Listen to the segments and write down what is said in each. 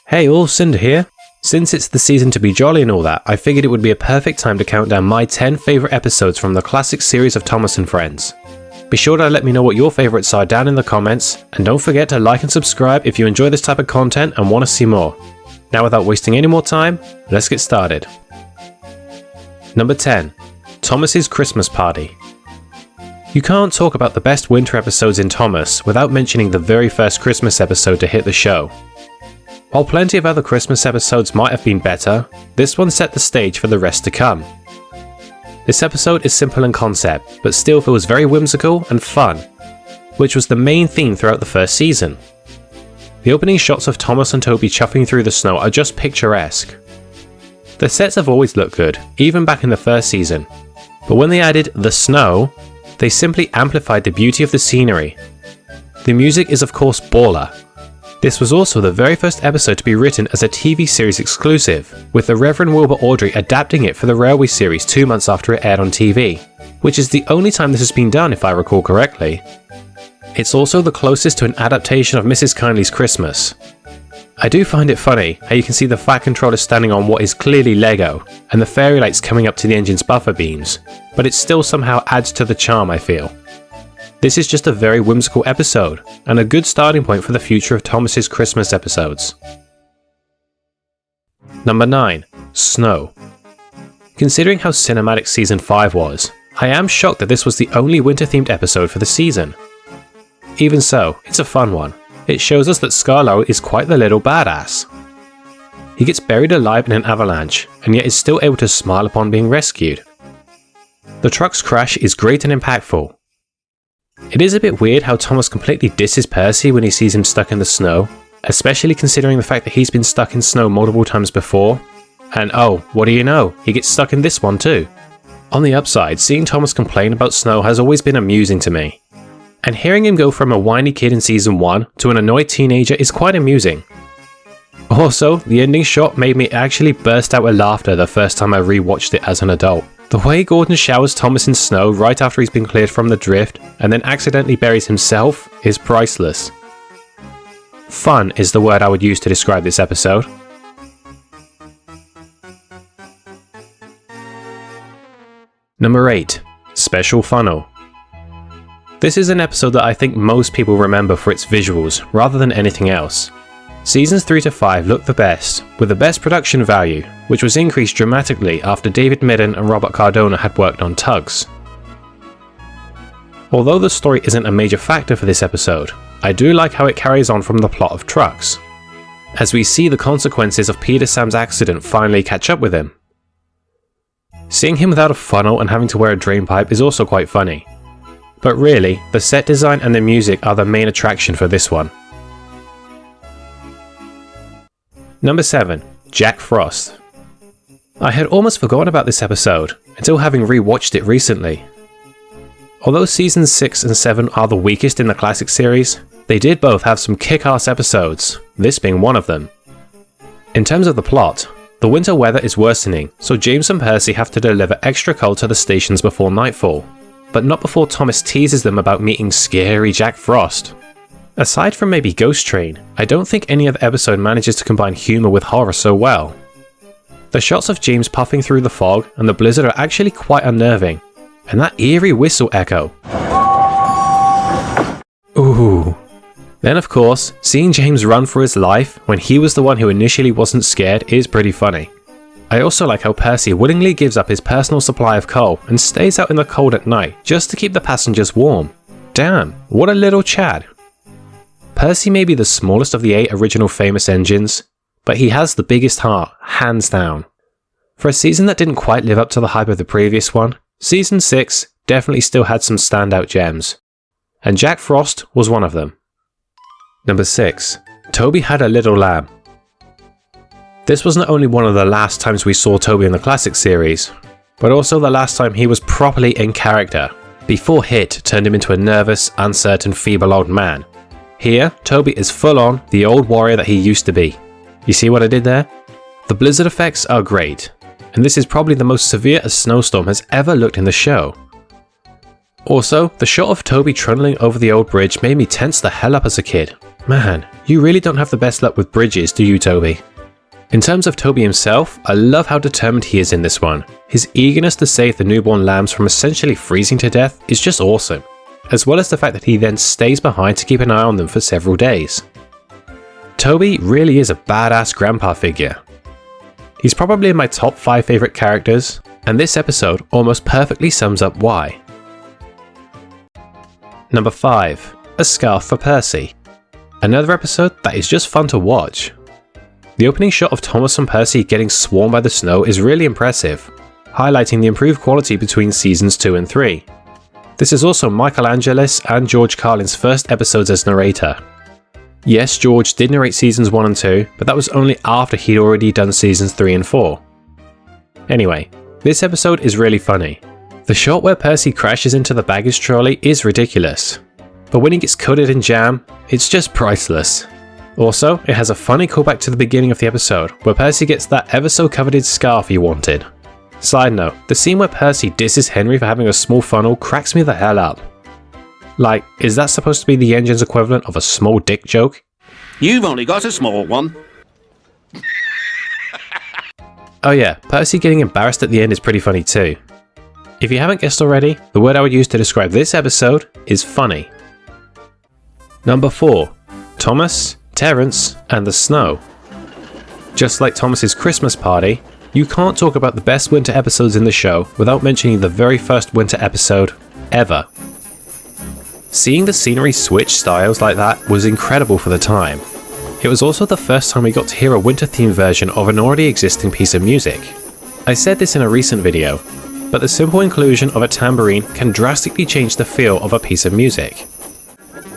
Hey all, Cinder here. Since it's the season to be jolly and all that, I figured it would be a perfect time to count down my 10 favourite episodes from the classic series of Thomas and Friends. Be sure to let me know what your favourites are down in the comments, and don't forget to like and subscribe if you enjoy this type of content and want to see more. Now without wasting any more time, let's get started. Number 10. Thomas's Christmas Party. You can't talk about the best winter episodes in Thomas without mentioning the very first Christmas episode to hit the show. While plenty of other Christmas episodes might have been better, this one set the stage for the rest to come. This episode is simple in concept, but still feels very whimsical and fun, which was the main theme throughout the first season. The opening shots of Thomas and Toby chuffing through the snow are just picturesque. The sets have always looked good, even back in the first season, but when they added the snow, they simply amplified the beauty of the scenery. The music is of course baller. This was also the very first episode to be written as a TV series exclusive, with the Reverend Wilbur Awdry adapting it for the Railway series 2 months after it aired on TV, which is the only time this has been done if I recall correctly. It's also the closest to an adaptation of Mrs. Kindly's Christmas. I do find it funny how you can see the Fat Controller standing on what is clearly Lego, and the fairy lights coming up to the engine's buffer beams, but it still somehow adds to the charm, I feel. This is just a very whimsical episode, and a good starting point for the future of Thomas's Christmas episodes. Number 9. Snow. Considering how cinematic Season 5 was, I am shocked that this was the only winter-themed episode for the season. Even so, it's a fun one. It shows us that Scarlo is quite the little badass. He gets buried alive in an avalanche, and yet is still able to smile upon being rescued. The truck's crash is great and impactful. It is a bit weird how Thomas completely disses Percy when he sees him stuck in the snow, especially considering the fact that he's been stuck in snow multiple times before. And oh, what do you know, he gets stuck in this one too. On the upside, seeing Thomas complain about snow has always been amusing to me. And hearing him go from a whiny kid in Season 1 to an annoyed teenager is quite amusing. Also, the ending shot made me actually burst out with laughter the first time I rewatched it as an adult. The way Gordon showers Thomas in snow right after he's been cleared from the drift and then accidentally buries himself is priceless. Fun is the word I would use to describe this episode. Number 8. Special Funnel. This is an episode that I think most people remember for its visuals rather than anything else. Seasons 3 to 5 looked the best, with the best production value, which was increased dramatically after David Midden and Robert Cardona had worked on Tugs. Although the story isn't a major factor for this episode, I do like how it carries on from the plot of Trucks, as we see the consequences of Peter Sam's accident finally catch up with him. Seeing him without a funnel and having to wear a drainpipe is also quite funny, but really, the set design and the music are the main attraction for this one. Number 7. Jack Frost. I had almost forgotten about this episode, until having rewatched it recently. Although Seasons 6 and 7 are the weakest in the classic series, they did both have some kick-ass episodes, this being one of them. In terms of the plot, the winter weather is worsening, so James and Percy have to deliver extra coal to the stations before nightfall, but not before Thomas teases them about meeting scary Jack Frost. Aside from maybe Ghost Train, I don't think any other episode manages to combine humour with horror so well. The shots of James puffing through the fog and the blizzard are actually quite unnerving, and that eerie whistle echo. Ooh. Then of course, seeing James run for his life when he was the one who initially wasn't scared is pretty funny. I also like how Percy willingly gives up his personal supply of coal and stays out in the cold at night just to keep the passengers warm. Damn, what a little Chad. Percy may be the smallest of the 8 original famous engines, but he has the biggest heart, hands down. For a season that didn't quite live up to the hype of the previous one, Season 6 definitely still had some standout gems, and Jack Frost was one of them. Number 6. Toby Had a Little Lamb. This was not only one of the last times we saw Toby in the classic series, but also the last time he was properly in character, before Hit turned him into a nervous, uncertain, feeble old man. Here, Toby is full on the old warrior that he used to be. You see what I did there? The blizzard effects are great, and this is probably the most severe a snowstorm has ever looked in the show. Also, the shot of Toby trundling over the old bridge made me tense the hell up as a kid. Man, you really don't have the best luck with bridges, do you, Toby? In terms of Toby himself, I love how determined he is in this one. His eagerness to save the newborn lambs from essentially freezing to death is just awesome, as well as the fact that he then stays behind to keep an eye on them for several days. Toby really is a badass grandpa figure. He's probably in my top 5 favourite characters, and this episode almost perfectly sums up why. Number 5. A Scarf for Percy. Another episode that is just fun to watch. The opening shot of Thomas and Percy getting swarmed by the snow is really impressive, highlighting the improved quality between seasons 2 and 3. This is also Michael Angelis and George Carlin's first episodes as narrator. Yes, George did narrate seasons 1 and 2, but that was only after he'd already done seasons 3 and 4. Anyway, this episode is really funny. The shot where Percy crashes into the baggage trolley is ridiculous, but when he gets coated in jam, it's just priceless. Also, it has a funny callback to the beginning of the episode, where Percy gets that ever so coveted scarf he wanted. Side note, the scene where Percy disses Henry for having a small funnel cracks me the hell up. Like, is that supposed to be the engine's equivalent of a small dick joke? You've only got a small one. Oh yeah, Percy getting embarrassed at the end is pretty funny too. If you haven't guessed already, the word I would use to describe this episode is funny. Number 4. Thomas, Terence, and the snow. Just like Thomas's Christmas party, you can't talk about the best winter episodes in the show without mentioning the very first winter episode ever. Seeing the scenery switch styles like that was incredible for the time. It was also the first time we got to hear a winter-themed version of an already existing piece of music. I said this in a recent video, but the simple inclusion of a tambourine can drastically change the feel of a piece of music.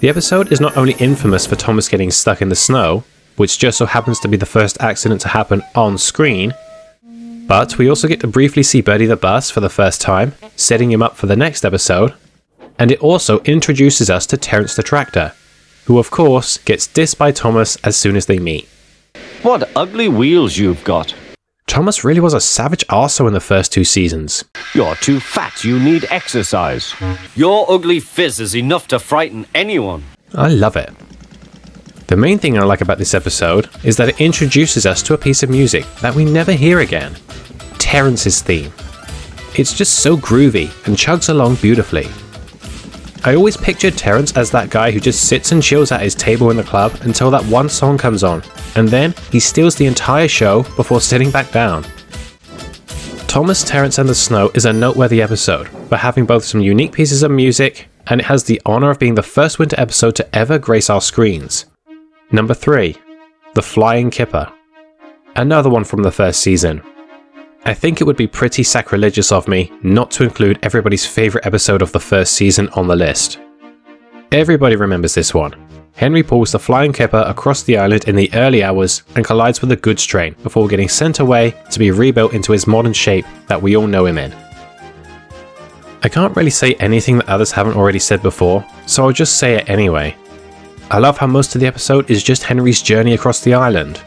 The episode is not only infamous for Thomas getting stuck in the snow, which just so happens to be the first accident to happen on screen, but we also get to briefly see Bertie the bus for the first time, setting him up for the next episode, and it also introduces us to Terence the tractor, who of course gets dissed by Thomas as soon as they meet. What ugly wheels you've got. Thomas really was a savage arsehole in the first 2 seasons. You're too fat, you need exercise. Your ugly fizz is enough to frighten anyone. I love it. The main thing I like about this episode is that it introduces us to a piece of music that we never hear again. Terence's theme. It's just so groovy and chugs along beautifully. I always pictured Terence as that guy who just sits and chills at his table in the club until that one song comes on, and then he steals the entire show before sitting back down. Thomas, Terence and the Snow is a noteworthy episode for having both some unique pieces of music, and it has the honour of being the first winter episode to ever grace our screens. Number 3. The Flying Kipper. Another one from the first season. I think it would be pretty sacrilegious of me not to include everybody's favourite episode of the first season on the list. Everybody remembers this one. Henry pulls the Flying Kipper across the island in the early hours and collides with a goods train before getting sent away to be rebuilt into his modern shape that we all know him in. I can't really say anything that others haven't already said before, so I'll just say it anyway. I love how most of the episode is just Henry's journey across the island.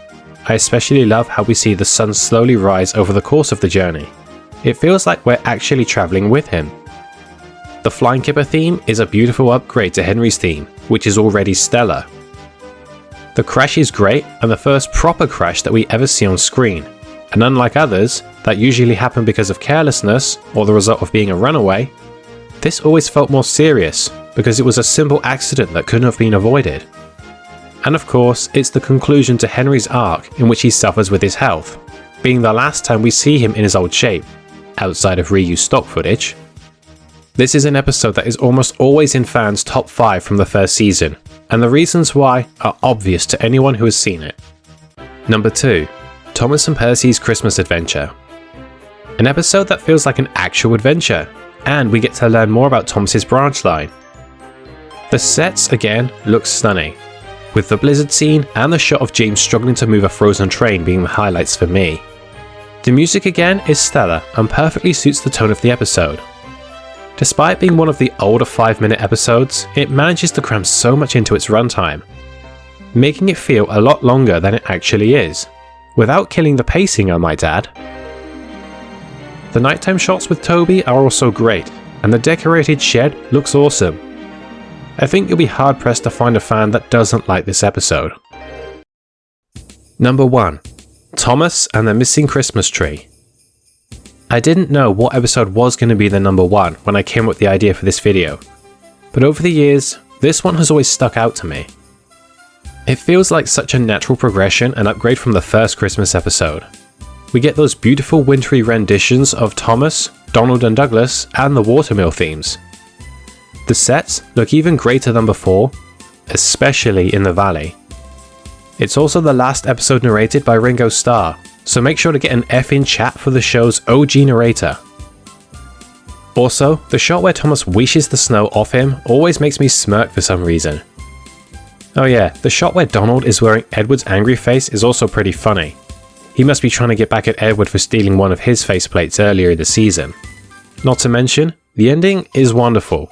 I especially love how we see the sun slowly rise over the course of the journey. It feels like we're actually travelling with him. The Flying Kipper theme is a beautiful upgrade to Henry's theme, which is already stellar. The crash is great and the first proper crash that we ever see on screen, and unlike others that usually happen because of carelessness or the result of being a runaway, this always felt more serious because it was a simple accident that couldn't have been avoided. And of course, it's the conclusion to Henry's arc in which he suffers with his health, being the last time we see him in his old shape, outside of reused stock footage. This is an episode that is almost always in fans' top 5 from the first season, and the reasons why are obvious to anyone who has seen it. Number 2. Thomas and Percy's Christmas Adventure. An episode that feels like an actual adventure, and we get to learn more about Thomas's branch line. The sets, again, look stunning, with the blizzard scene and the shot of James struggling to move a frozen train being the highlights for me. The music again is stellar and perfectly suits the tone of the episode. Despite being one of the older 5-minute episodes, it manages to cram so much into its runtime, making it feel a lot longer than it actually is, without killing the pacing, I might add. The nighttime shots with Toby are also great, and the decorated shed looks awesome. I think you'll be hard pressed to find a fan that doesn't like this episode. Number 1. Thomas and the Missing Christmas Tree. I didn't know what episode was going to be the number 1 when I came up with the idea for this video, but over the years, this one has always stuck out to me. It feels like such a natural progression and upgrade from the first Christmas episode. We get those beautiful wintry renditions of Thomas, Donald and Douglas, and the watermill themes. The sets look even greater than before, especially in the valley. It's also the last episode narrated by Ringo Starr, so make sure to get an F in chat for the show's OG narrator. Also, the shot where Thomas wishes the snow off him always makes me smirk for some reason. Oh yeah, the shot where Donald is wearing Edward's angry face is also pretty funny. He must be trying to get back at Edward for stealing one of his faceplates earlier in the season. Not to mention, the ending is wonderful.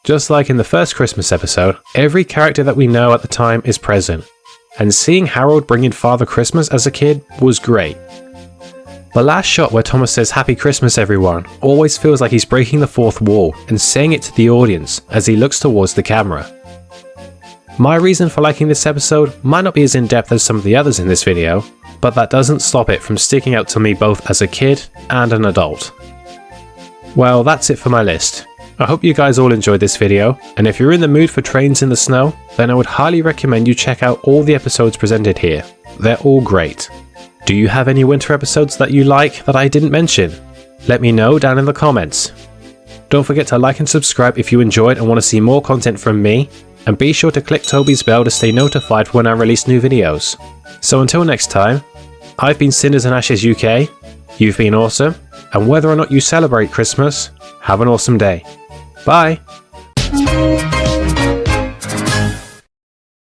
Just like in the first Christmas episode, every character that we know at the time is present, and seeing Harold bring in Father Christmas as a kid was great. The last shot where Thomas says Happy Christmas everyone always feels like he's breaking the fourth wall and saying it to the audience as he looks towards the camera. My reason for liking this episode might not be as in-depth as some of the others in this video, but that doesn't stop it from sticking out to me both as a kid and an adult. Well, that's it for my list. I hope you guys all enjoyed this video, and if you're in the mood for trains in the snow, then I would highly recommend you check out all the episodes presented here. They're all great. Do you have any winter episodes that you like that I didn't mention? Let me know down in the comments. Don't forget to like and subscribe if you enjoyed and want to see more content from me, and be sure to click Toby's bell to stay notified when I release new videos. So until next time, I've been Cinders and Ashes UK, you've been awesome, and whether or not you celebrate Christmas, have an awesome day. Bye!